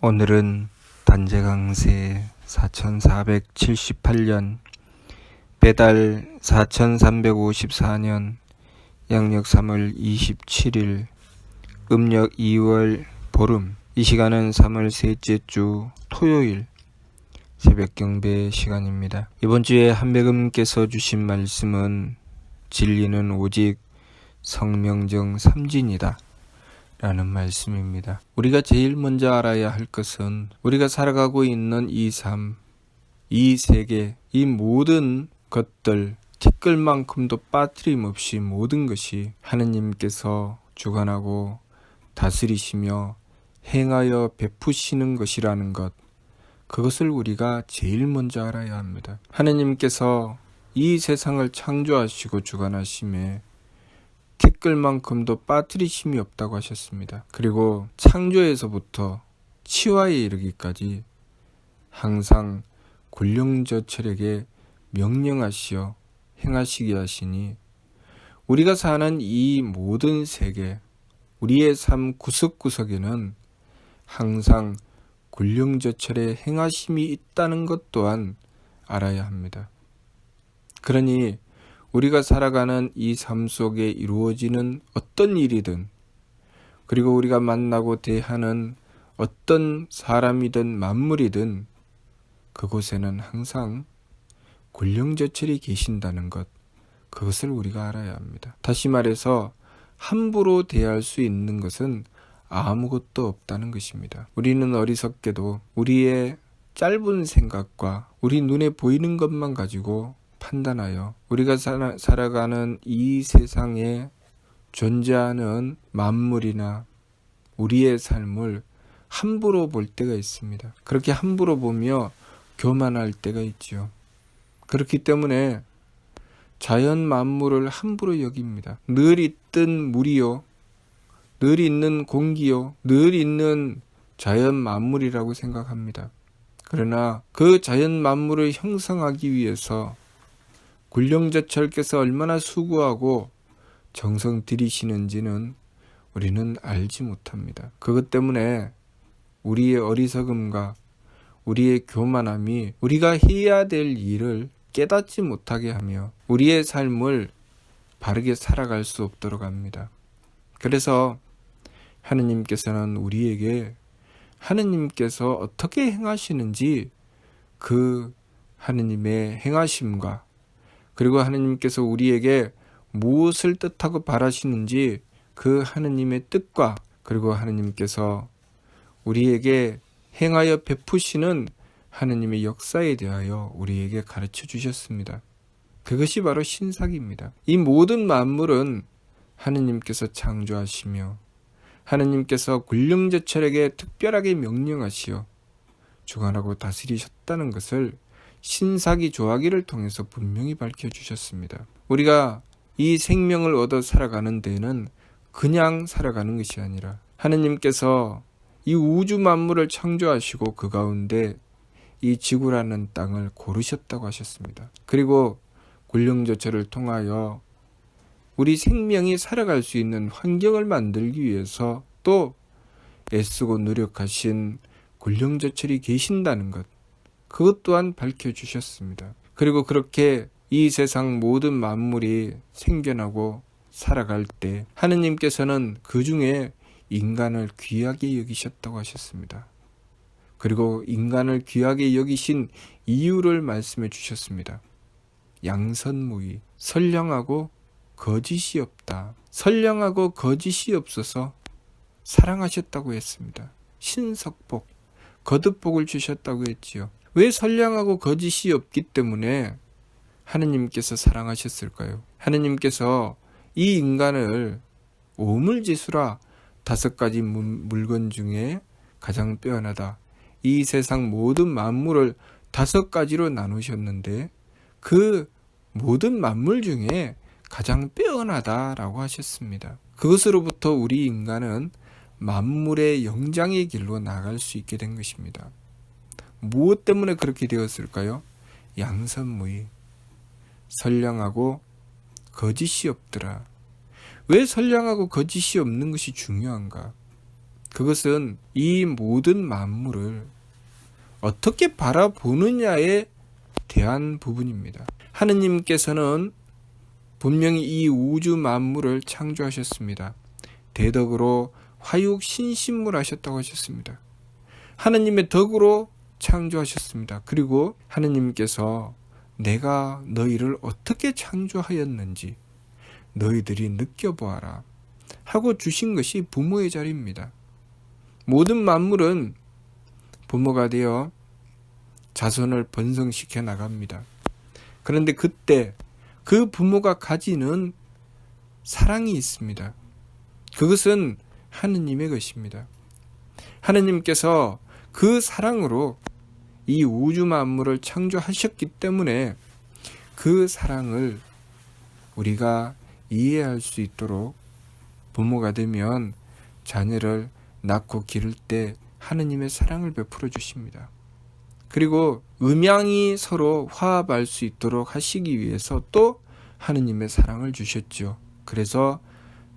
오늘은 단재강세 4478년 배달 4354년 양력 3월 27일 음력 2월 보름. 이 시간은 3월 셋째 주 토요일 새벽 경배 시간입니다. 이번 주에 한배금께서 주신 말씀은 진리는 오직 성명정 삼진이다 라는 말씀입니다. 우리가 제일 먼저 알아야 할 것은 우리가 살아가고 있는 이 삶, 이 세계, 이 모든 것들, 티끌만큼도 빠뜨림 없이 모든 것이 하느님께서 주관하고 다스리시며 행하여 베푸시는 것이라는 것, 그것을 우리가 제일 먼저 알아야 합니다. 하느님께서 이 세상을 창조하시고 주관하심에 티끌만큼도 빠뜨리심이 없다고 하셨습니다. 그리고 창조에서부터 치화에 이르기까지 항상 굴령저철에게 명령하시어 행하시게 하시니 우리가 사는 이 모든 세계, 우리의 삶 구석구석에는 항상 굴령저철의 행하심이 있다는 것 또한 알아야 합니다. 그러니 우리가 살아가는 이 삶 속에 이루어지는 어떤 일이든, 그리고 우리가 만나고 대하는 어떤 사람이든 만물이든 그곳에는 항상 굴령저철이 계신다는 것, 그것을 우리가 알아야 합니다. 다시 말해서 함부로 대할 수 있는 것은 아무것도 없다는 것입니다. 우리는 어리석게도 우리의 짧은 생각과 우리 눈에 보이는 것만 가지고 판단하여 우리가 살아가는 이 세상에 존재하는 만물이나 우리의 삶을 함부로 볼 때가 있습니다. 그렇게 함부로 보며 교만할 때가 있지요. 그렇기 때문에 자연 만물을 함부로 여깁니다. 늘 있던 물이요, 늘 있는 공기요, 늘 있는 자연 만물이라고 생각합니다. 그러나 그 자연 만물을 형성하기 위해서 굴령저철께서 얼마나 수고하고 정성 들이시는지는 우리는 알지 못합니다. 그것 때문에 우리의 어리석음과 우리의 교만함이 우리가 해야 될 일을 깨닫지 못하게 하며 우리의 삶을 바르게 살아갈 수 없도록 합니다. 그래서 하느님께서는 우리에게 하느님께서 어떻게 행하시는지 그 하느님의 행하심과 그리고 하느님께서 우리에게 무엇을 뜻하고 바라시는지 그 하느님의 뜻과 그리고 하느님께서 우리에게 행하여 베푸시는 하느님의 역사에 대하여 우리에게 가르쳐 주셨습니다. 그것이 바로 신사기입니다. 이 모든 만물은 하느님께서 창조하시며 하느님께서 굴령저철에게 특별하게 명령하시어 주관하고 다스리셨다는 것을 신사기 조하기를 통해서 분명히 밝혀주셨습니다. 우리가 이 생명을 얻어 살아가는 데에는 그냥 살아가는 것이 아니라 하느님께서 이 우주 만물을 창조하시고 그 가운데 이 지구라는 땅을 고르셨다고 하셨습니다. 그리고 굴령저철을 통하여 우리 생명이 살아갈 수 있는 환경을 만들기 위해서 또 애쓰고 노력하신 굴령저철이 계신다는 것, 그것 또한 밝혀주셨습니다. 그리고 그렇게 이 세상 모든 만물이 생겨나고 살아갈 때 하느님께서는 그 중에 인간을 귀하게 여기셨다고 하셨습니다. 그리고 인간을 귀하게 여기신 이유를 말씀해 주셨습니다. 양선무의, 선량하고 거짓이 없다. 선량하고 거짓이 없어서 사랑하셨다고 했습니다. 신석복, 거듭복을 주셨다고 했지요. 왜 선량하고 거짓이 없기 때문에 하느님께서 사랑하셨을까요? 하느님께서 이 인간을 오물지수라 5가지 물건 중에 가장 빼어나다. 이 세상 모든 만물을 5가지로 나누셨는데 그 모든 만물 중에 가장 빼어나다라고 하셨습니다. 그것으로부터 우리 인간은 만물의 영장의 길로 나갈 수 있게 된 것입니다. 무엇 때문에 그렇게 되었을까요? 양선무의, 선량하고 거짓이 없더라. 왜 선량하고 거짓이 없는 것이 중요한가? 그것은 이 모든 만물을 어떻게 바라보느냐에 대한 부분입니다. 하느님께서는 분명히 이 우주 만물을 창조하셨습니다. 대덕으로 화육 신신물하셨다고 하셨습니다. 하느님의 덕으로 창조하셨습니다. 그리고 하느님께서 내가 너희를 어떻게 창조하였는지 너희들이 느껴보아라 하고 주신 것이 부모의 자리입니다. 모든 만물은 부모가 되어 자손을 번성시켜 나갑니다. 그런데 그때 그 부모가 가지는 사랑이 있습니다. 그것은 하느님의 것입니다. 하느님께서 그 사랑으로 이 우주 만물을 창조하셨기 때문에 그 사랑을 우리가 이해할 수 있도록 부모가 되면 자녀를 낳고 기를 때 하느님의 사랑을 베풀어 주십니다. 그리고 음양이 서로 화합할 수 있도록 하시기 위해서 또 하느님의 사랑을 주셨죠. 그래서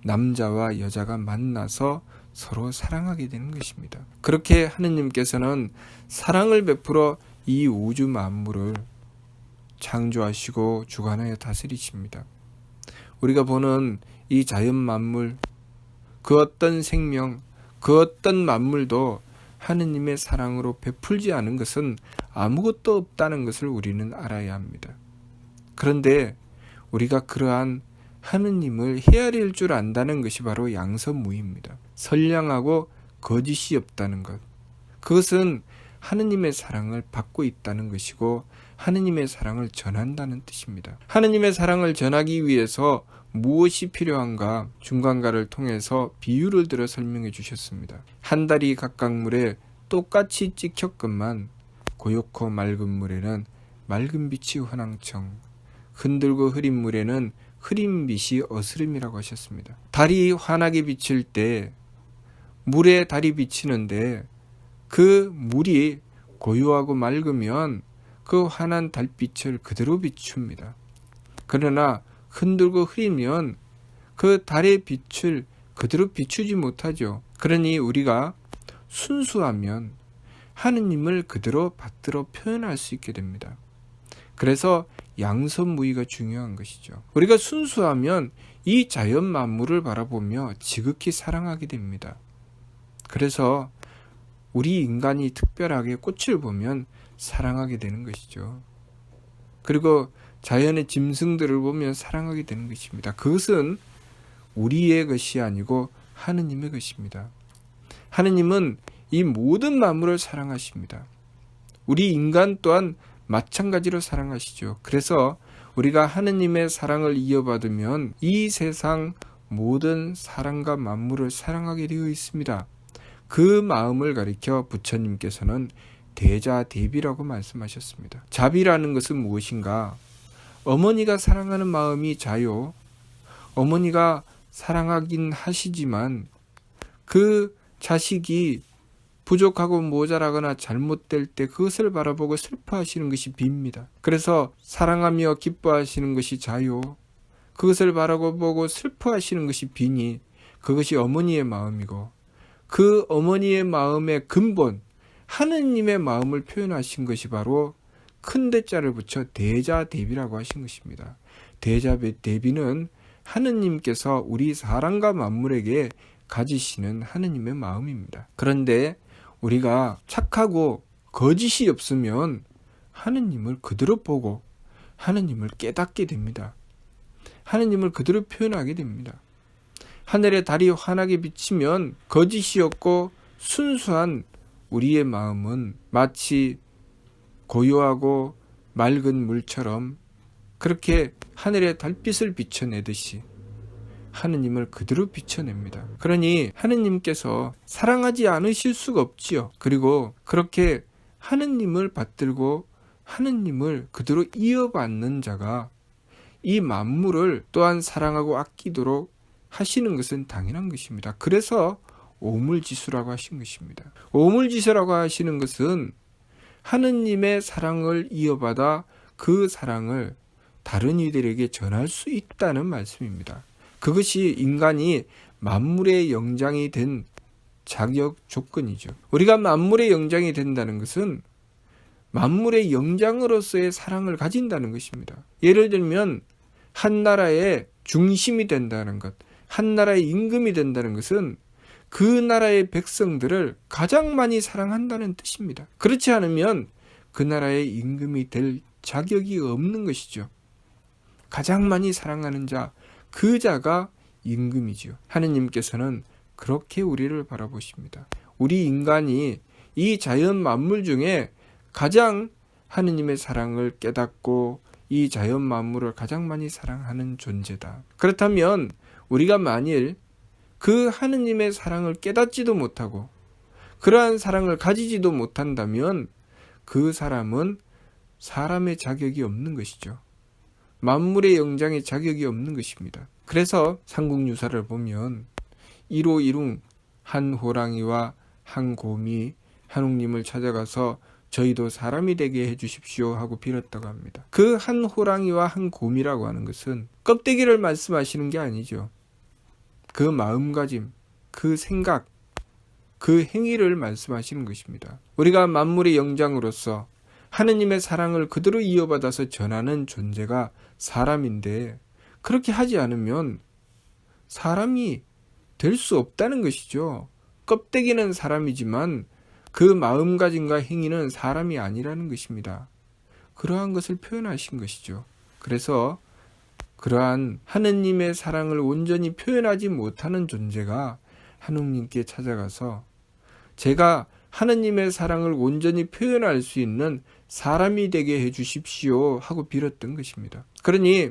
남자와 여자가 만나서 서로 사랑하게 되는 것입니다. 그렇게 하느님께서는 사랑을 베풀어 이 우주 만물을 창조하시고 주관하여 다스리십니다. 우리가 보는 이 자연 만물, 그 어떤 생명, 그 어떤 만물도 하느님의 사랑으로 베풀지 않은 것은 아무것도 없다는 것을 우리는 알아야 합니다. 그런데 우리가 그러한 하느님을 헤아릴 줄 안다는 것이 바로 양선무의입니다. 선량하고 거짓이 없다는 것. 그것은 하느님의 사랑을 받고 있다는 것이고 하느님의 사랑을 전한다는 뜻입니다. 하느님의 사랑을 전하기 위해서 무엇이 필요한가 중간가를 통해서 비유를 들어 설명해 주셨습니다. 한 다리 각각물에 똑같이 찍혔건만 고요코 맑은 물에는 맑은 빛이 환황청, 흔들고 흐린 물에는 흐린 빛이 어스름이라고 하셨습니다. 달이 환하게 비칠 때 물에 달이 비치는데 그 물이 고요하고 맑으면 그 환한 달빛을 그대로 비춥니다. 그러나 흔들고 흐리면 그 달의 빛을 그대로 비추지 못하죠. 그러니 우리가 순수하면 하느님을 그대로 받들어 표현할 수 있게 됩니다. 그래서 양선무의가 중요한 것이죠. 우리가 순수하면 이 자연 만물을 바라보며 지극히 사랑하게 됩니다. 그래서 우리 인간이 특별하게 꽃을 보면 사랑하게 되는 것이죠. 그리고 자연의 짐승들을 보면 사랑하게 되는 것입니다. 그것은 우리의 것이 아니고 하느님의 것입니다. 하느님은 이 모든 만물을 사랑하십니다. 우리 인간 또한 마찬가지로 사랑하시죠. 그래서 우리가 하느님의 사랑을 이어받으면 이 세상 모든 사람과 만물을 사랑하게 되어 있습니다. 그 마음을 가리켜 부처님께서는 대자대비라고 말씀하셨습니다. 자비라는 것은 무엇인가? 어머니가 사랑하는 마음이 자요. 어머니가 사랑하긴 하시지만 그 자식이 부족하고 모자라거나 잘못될 때 그것을 바라보고 슬퍼하시는 것이 비입니다. 그래서 사랑하며 기뻐하시는 것이 자요. 그것을 바라보고 슬퍼하시는 것이 비니 그것이 어머니의 마음이고 그 어머니의 마음의 근본 하느님의 마음을 표현하신 것이 바로 큰 대자를 붙여 대자대비라고 하신 것입니다. 대자대비는 하느님께서 우리 사람과 만물에게 가지시는 하느님의 마음입니다. 그런데 우리가 착하고 거짓이 없으면 하느님을 그대로 보고 하느님을 깨닫게 됩니다. 하느님을 그대로 표현하게 됩니다. 하늘의 달이 환하게 비치면 거짓이 없고 순수한 우리의 마음은 마치 고요하고 맑은 물처럼 그렇게 하늘의 달빛을 비춰내듯이 하느님을 그대로 비춰냅니다. 그러니 하느님께서 사랑하지 않으실 수가 없지요. 그리고 그렇게 하느님을 받들고 하느님을 그대로 이어받는 자가 이 만물을 또한 사랑하고 아끼도록 하시는 것은 당연한 것입니다. 그래서 오물지수라고 하신 것입니다. 오물지수라고 하시는 것은 하느님의 사랑을 이어받아 그 사랑을 다른 이들에게 전할 수 있다는 말씀입니다. 그것이 인간이 만물의 영장이 된 자격 조건이죠. 우리가 만물의 영장이 된다는 것은 만물의 영장으로서의 사랑을 가진다는 것입니다. 예를 들면 한 나라의 중심이 된다는 것, 한 나라의 임금이 된다는 것은 그 나라의 백성들을 가장 많이 사랑한다는 뜻입니다. 그렇지 않으면 그 나라의 임금이 될 자격이 없는 것이죠. 가장 많이 사랑하는 자, 그 자가 임금이지요. 하느님께서는 그렇게 우리를 바라보십니다. 우리 인간이 이 자연 만물 중에 가장 하느님의 사랑을 깨닫고 이 자연 만물을 가장 많이 사랑하는 존재다. 그렇다면 우리가 만일 그 하느님의 사랑을 깨닫지도 못하고 그러한 사랑을 가지지도 못한다면 그 사람은 사람의 자격이 없는 것이죠. 만물의 영장의 자격이 없는 것입니다. 그래서 삼국유사를 보면 이로이룽 한 호랑이와 한 곰이 한웅님을 찾아가서 저희도 사람이 되게 해주십시오 하고 빌었다고 합니다. 그 한 호랑이와 한 곰이라고 하는 것은 껍데기를 말씀하시는 게 아니죠. 그 마음가짐, 그 생각, 그 행위를 말씀하시는 것입니다. 우리가 만물의 영장으로서 하느님의 사랑을 그대로 이어받아서 전하는 존재가 사람인데 그렇게 하지 않으면 사람이 될 수 없다는 것이죠. 껍데기는 사람이지만 그 마음가짐과 행위는 사람이 아니라는 것입니다. 그러한 것을 표현하신 것이죠. 그래서 그러한 하느님의 사랑을 온전히 표현하지 못하는 존재가 한웅님께 찾아가서 제가 하느님의 사랑을 온전히 표현할 수 있는 사람이 되게 해주십시오 하고 빌었던 것입니다. 그러니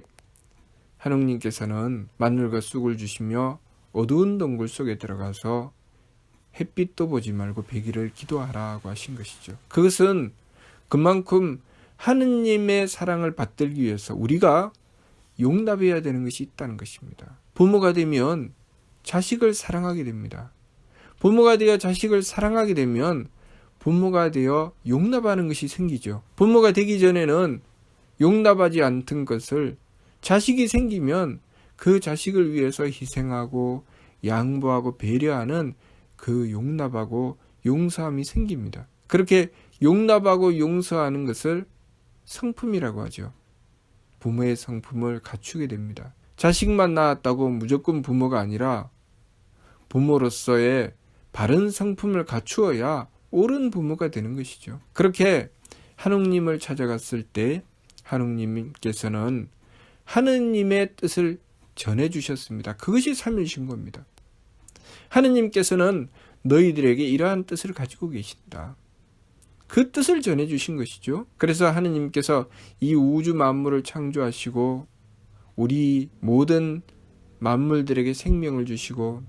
한웅님께서는 마늘과 쑥을 주시며 어두운 동굴 속에 들어가서 햇빛도 보지 말고 배기를 기도하라고 하신 것이죠. 그것은 그만큼 하느님의 사랑을 받들기 위해서 우리가 용납해야 되는 것이 있다는 것입니다. 부모가 되면 자식을 사랑하게 됩니다. 부모가 되어 자식을 사랑하게 되면 부모가 되어 용납하는 것이 생기죠. 부모가 되기 전에는 용납하지 않던 것을 자식이 생기면 그 자식을 위해서 희생하고 양보하고 배려하는 그 용납하고 용서함이 생깁니다. 그렇게 용납하고 용서하는 것을 성품이라고 하죠. 부모의 성품을 갖추게 됩니다. 자식만 낳았다고 무조건 부모가 아니라 부모로서의 바른 성품을 갖추어야 옳은 부모가 되는 것이죠. 그렇게 한웅님을 찾아갔을 때 한웅님께서는 하느님의 뜻을 전해주셨습니다. 그것이 삼일신고입니다. 하느님께서는 너희들에게 이러한 뜻을 가지고 계신다. 그 뜻을 전해주신 것이죠. 그래서 하느님께서 이 우주 만물을 창조하시고 우리 모든 만물들에게 생명을 주시고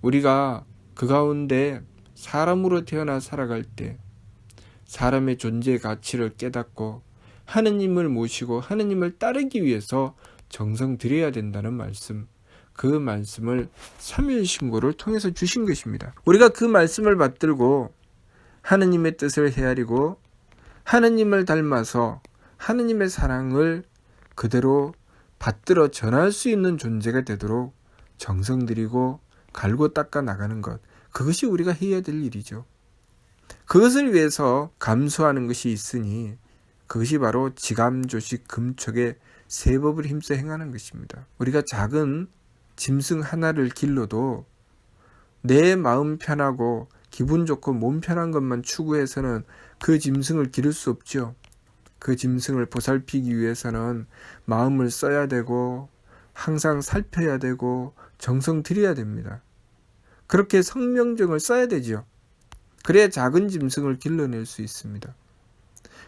우리가 그 가운데 사람으로 태어나 살아갈 때 사람의 존재의 가치를 깨닫고 하느님을 모시고 하느님을 따르기 위해서 정성 들여야 된다는 말씀, 그 말씀을 삼일신고를 통해서 주신 것입니다. 우리가 그 말씀을 받들고 하느님의 뜻을 헤아리고 하느님을 닮아서 하느님의 사랑을 그대로 받들어 전할 수 있는 존재가 되도록 정성 들이고 갈고 닦아 나가는 것, 그것이 우리가 해야 될 일이죠. 그것을 위해서 감수하는 것이 있으니 그것이 바로 지감조식 금촉의 세법을 힘써 행하는 것입니다. 우리가 작은 짐승 하나를 길러도 내 마음 편하고 기분 좋고 몸 편한 것만 추구해서는 그 짐승을 기를 수 없죠. 그 짐승을 보살피기 위해서는 마음을 써야 되고 항상 살펴야 되고 정성 들여야 됩니다. 그렇게 성명정을 써야 되죠. 그래야 작은 짐승을 길러낼 수 있습니다.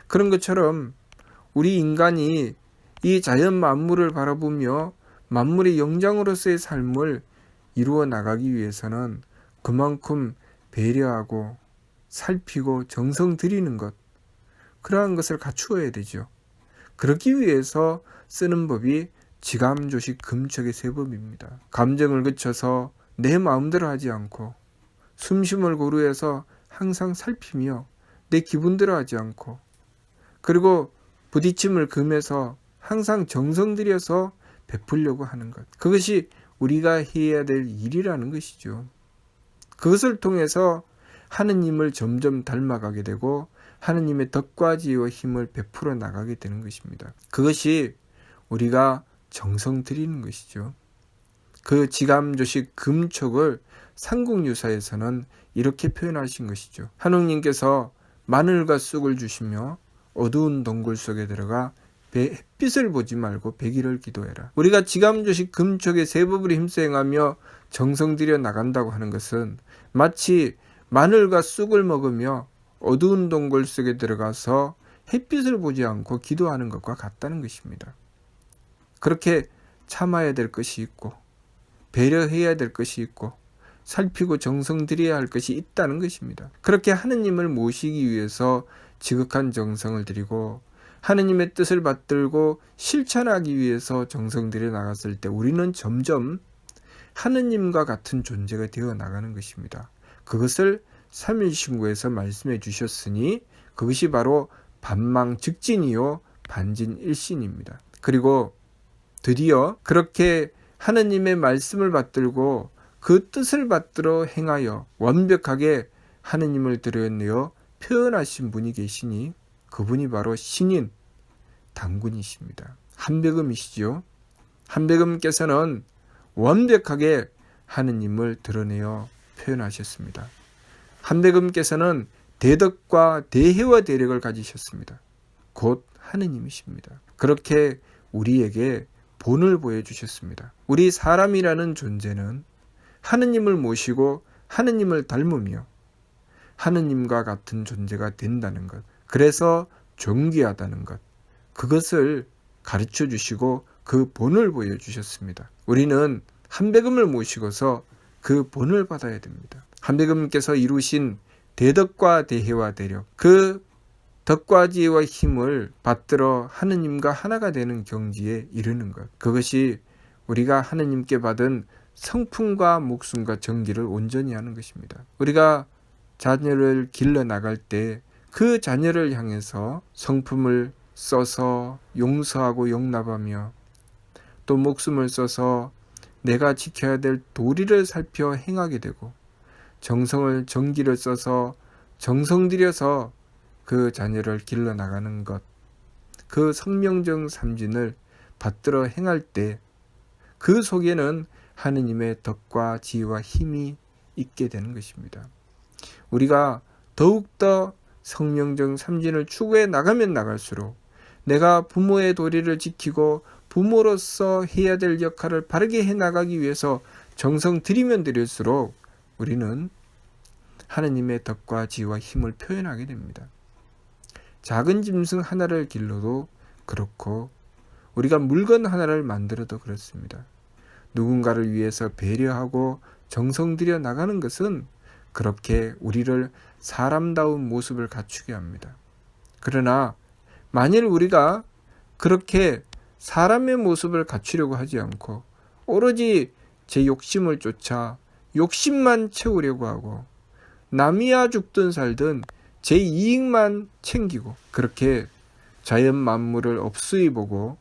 그런 것처럼 우리 인간이 이 자연 만물을 바라보며 만물의 영장으로서의 삶을 이루어 나가기 위해서는 그만큼 배려하고 살피고 정성 들이는 것, 그러한 것을 갖추어야 되죠. 그러기 위해서 쓰는 법이 지감조식 금촉의 세법입니다. 감정을 그쳐서 내 마음대로 하지 않고 숨쉼을 고루해서 항상 살피며 내 기분대로 하지 않고 그리고 부딪힘을 금해서 항상 정성 들여서 베풀려고 하는 것, 그것이 우리가 해야 될 일이라는 것이죠. 그것을 통해서 하느님을 점점 닮아가게 되고 하느님의 덕과 지혜와 힘을 베풀어 나가게 되는 것입니다. 그것이 우리가 정성 들이는 것이죠. 그 지감조식 금촉을 삼국유사에서는 이렇게 표현하신 것이죠. 하느님께서 마늘과 쑥을 주시며 어두운 동굴 속에 들어가 햇빛을 보지 말고 백일을 기도해라. 우리가 지감조식 금촉의 세법을 힘써 행하며 정성 들여 나간다고 하는 것은 마치 마늘과 쑥을 먹으며 어두운 동굴 속에 들어가서 햇빛을 보지 않고 기도하는 것과 같다는 것입니다. 그렇게 참아야 될 것이 있고 배려해야 될 것이 있고 살피고 정성 들여야 할 것이 있다는 것입니다. 그렇게 하느님을 모시기 위해서 지극한 정성을 들이고 하느님의 뜻을 받들고 실천하기 위해서 정성 들여 나갔을 때 우리는 점점 하느님과 같은 존재가 되어 나가는 것입니다. 그것을 3일 신고에서 말씀해 주셨으니 그것이 바로 반망즉진이요 반진일신입니다. 그리고 드디어 그렇게 하느님의 말씀을 받들고 그 뜻을 받들어 행하여 완벽하게 하느님을 드러내어 표현하신 분이 계시니 그분이 바로 신인 당군이십니다. 한백음이시죠. 한백음께서는 완벽하게 하느님을 드러내어 표현하셨습니다. 한백음께서는 대덕과 대혜와 대력을 가지셨습니다. 곧 하느님이십니다. 그렇게 우리에게 본을 보여주셨습니다. 우리 사람이라는 존재는 하느님을 모시고 하느님을 닮으며 하느님과 같은 존재가 된다는 것, 그래서 존귀하다는 것, 그것을 가르쳐 주시고 그 본을 보여주셨습니다. 우리는 한백음을 모시고서 그 본을 받아야 됩니다. 한백음께서 이루신 대덕과 대혜와 대력, 그 덕과 지혜와 힘을 받들어 하느님과 하나가 되는 경지에 이르는 것, 그것이 우리가 하느님께 받은 성품과 목숨과 정기를 온전히 하는 것입니다. 우리가 자녀를 길러 나갈 때 그 자녀를 향해서 성품을 써서 용서하고 용납하며 또 목숨을 써서 내가 지켜야 될 도리를 살펴 행하게 되고 정성을 정기를 써서 정성 들여서 그 자녀를 길러 나가는 것, 그 성명정 삼진을 받들어 행할 때 그 속에는 하느님의 덕과 지혜와 힘이 있게 되는 것입니다. 우리가 더욱더 성명정 삼진을 추구해 나가면 나갈수록 내가 부모의 도리를 지키고 부모로서 해야 될 역할을 바르게 해나가기 위해서 정성 들이면 들일수록 우리는 하느님의 덕과 지혜와 힘을 표현하게 됩니다. 작은 짐승 하나를 길러도 그렇고 우리가 물건 하나를 만들어도 그렇습니다. 누군가를 위해서 배려하고 정성 들여 나가는 것은 그렇게 우리를 사람다운 모습을 갖추게 합니다. 그러나 만일 우리가 그렇게 사람의 모습을 갖추려고 하지 않고 오로지 제 욕심을 쫓아 욕심만 채우려고 하고 남이야 죽든 살든 제 이익만 챙기고 그렇게 자연 만물을 업수히 보고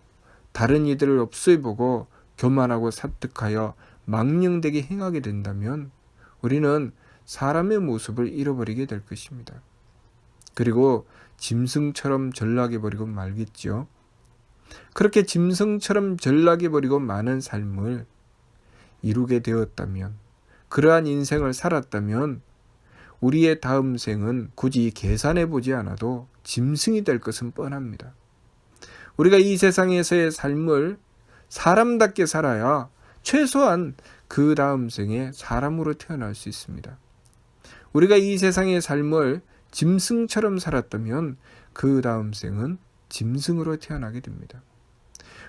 다른 이들을 업수히 보고 교만하고 사특하여 망령되게 행하게 된다면 우리는 사람의 모습을 잃어버리게 될 것입니다. 그리고 짐승처럼 전락해버리고 말겠죠. 그렇게 짐승처럼 전락해버리고 많은 삶을 이루게 되었다면, 그러한 인생을 살았다면 우리의 다음 생은 굳이 계산해보지 않아도 짐승이 될 것은 뻔합니다. 우리가 이 세상에서의 삶을 사람답게 살아야 최소한 그 다음 생에 사람으로 태어날 수 있습니다. 우리가 이 세상의 삶을 짐승처럼 살았다면 그 다음 생은 짐승으로 태어나게 됩니다.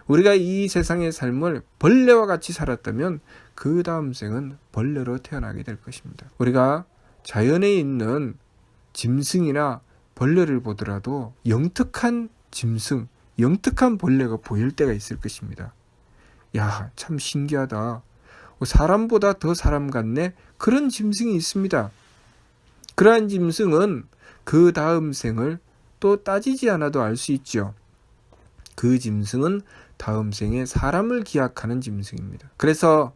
우리가 이 세상의 삶을 벌레와 같이 살았다면 그 다음 생은 벌레로 태어나게 될 것입니다. 우리가 자연에 있는 짐승이나 벌레를 보더라도 영특한 짐승, 영특한 벌레가 보일 때가 있을 것입니다. 야, 참 신기하다. 사람보다 더 사람 같네? 그런 짐승이 있습니다. 그러한 짐승은 그 다음 생을 또 따지지 않아도 알 수 있죠. 그 짐승은 다음 생에 사람을 기약하는 짐승입니다. 그래서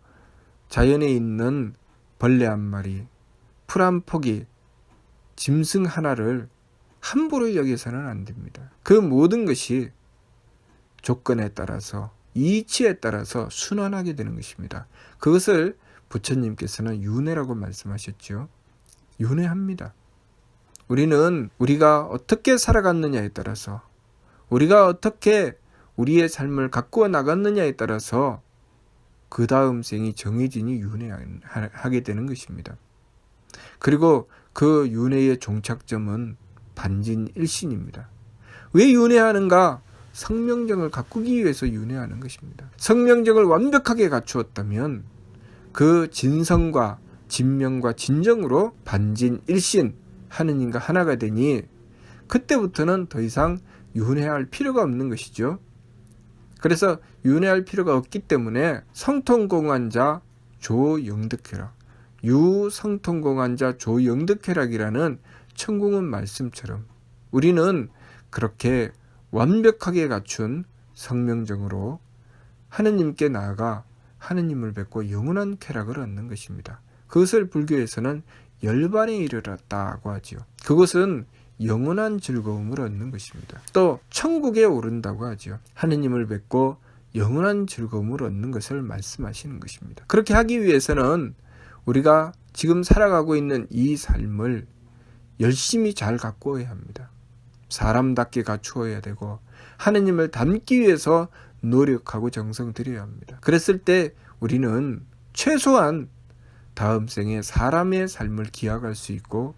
자연에 있는 벌레 한 마리, 풀 한 포기, 짐승 하나를 함부로 여기서는 안 됩니다. 그 모든 것이 조건에 따라서, 이치에 따라서 순환하게 되는 것입니다. 그것을 부처님께서는 윤회라고 말씀하셨죠. 윤회합니다. 우리는 우리가 어떻게 살아갔느냐에 따라서, 우리가 어떻게 우리의 삶을 가꾸어 나갔느냐에 따라서 그 다음 생이 정해지니 윤회하게 되는 것입니다. 그리고 그 윤회의 종착점은 반진일신입니다. 왜 윤회하는가? 성명정을 가꾸기 위해서 윤회하는 것입니다. 성명정을 완벽하게 갖추었다면 그 진성과 진명과 진정으로 반진일신, 하느님과 하나가 되니 그때부터는 더 이상 윤회할 필요가 없는 것이죠. 그래서 윤회할 필요가 없기 때문에 성통공환자 조영득회락, 유성통공환자 조영득회락이라는 천공은 말씀처럼 우리는 그렇게 완벽하게 갖춘 성명정으로 하느님께 나아가 하느님을 뵙고 영원한 쾌락을 얻는 것입니다. 그것을 불교에서는 열반에 이르렀다고 하지요. 그것은 영원한 즐거움을 얻는 것입니다. 또 천국에 오른다고 하지요. 하느님을 뵙고 영원한 즐거움을 얻는 것을 말씀하시는 것입니다. 그렇게 하기 위해서는 우리가 지금 살아가고 있는 이 삶을 열심히 잘 가꾸어야 합니다. 사람답게 갖추어야 되고 하느님을 닮기 위해서 노력하고 정성 들여야 합니다. 그랬을 때 우리는 최소한 다음 생에 사람의 삶을 기약할 수 있고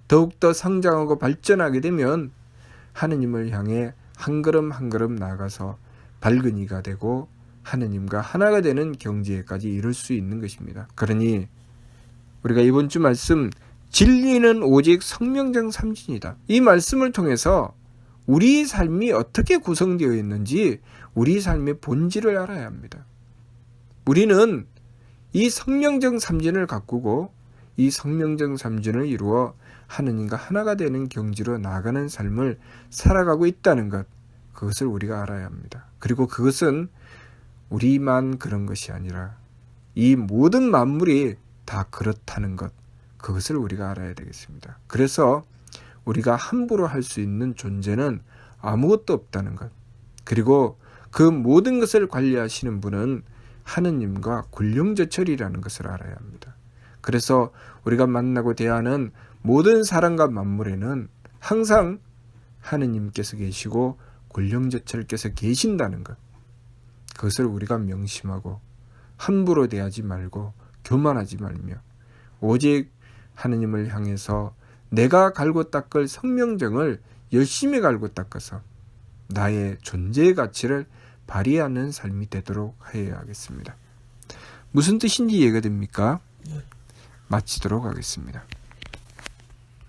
더욱더 성장하고 발전하게 되면 하느님을 향해 한 걸음 한 걸음 나아가서 밝은 이가 되고 하느님과 하나가 되는 경지에까지 이룰 수 있는 것입니다. 그러니 우리가 이번 주 말씀 진리는 오직 성명정 삼진이다. 이 말씀을 통해서 우리 삶이 어떻게 구성되어 있는지 우리 삶의 본질을 알아야 합니다. 우리는 이 성명정 삼진을 가꾸고 이 성명정 삼진을 이루어 하느님과 하나가 되는 경지로 나아가는 삶을 살아가고 있다는 것, 그것을 우리가 알아야 합니다. 그리고 그것은 우리만 그런 것이 아니라 이 모든 만물이 다 그렇다는 것, 그것을 우리가 알아야 되겠습니다. 그래서 우리가 함부로 할 수 있는 존재는 아무것도 없다는 것, 그리고 그 모든 것을 관리하시는 분은 하느님과 굴령저철이라는 것을 알아야 합니다. 그래서 우리가 만나고 대하는 모든 사람과 만물에는 항상 하느님께서 계시고 굴령저철께서 계신다는 것, 그것을 우리가 명심하고 함부로 대하지 말고 교만하지 말며 오직 하느님을 향해서 내가 갈고 닦을 성명정을 열심히 갈고 닦아서 나의 존재의 가치를 발휘하는 삶이 되도록 하여야 하겠습니다. 무슨 뜻인지 이해가 됩니까? 마치도록 하겠습니다.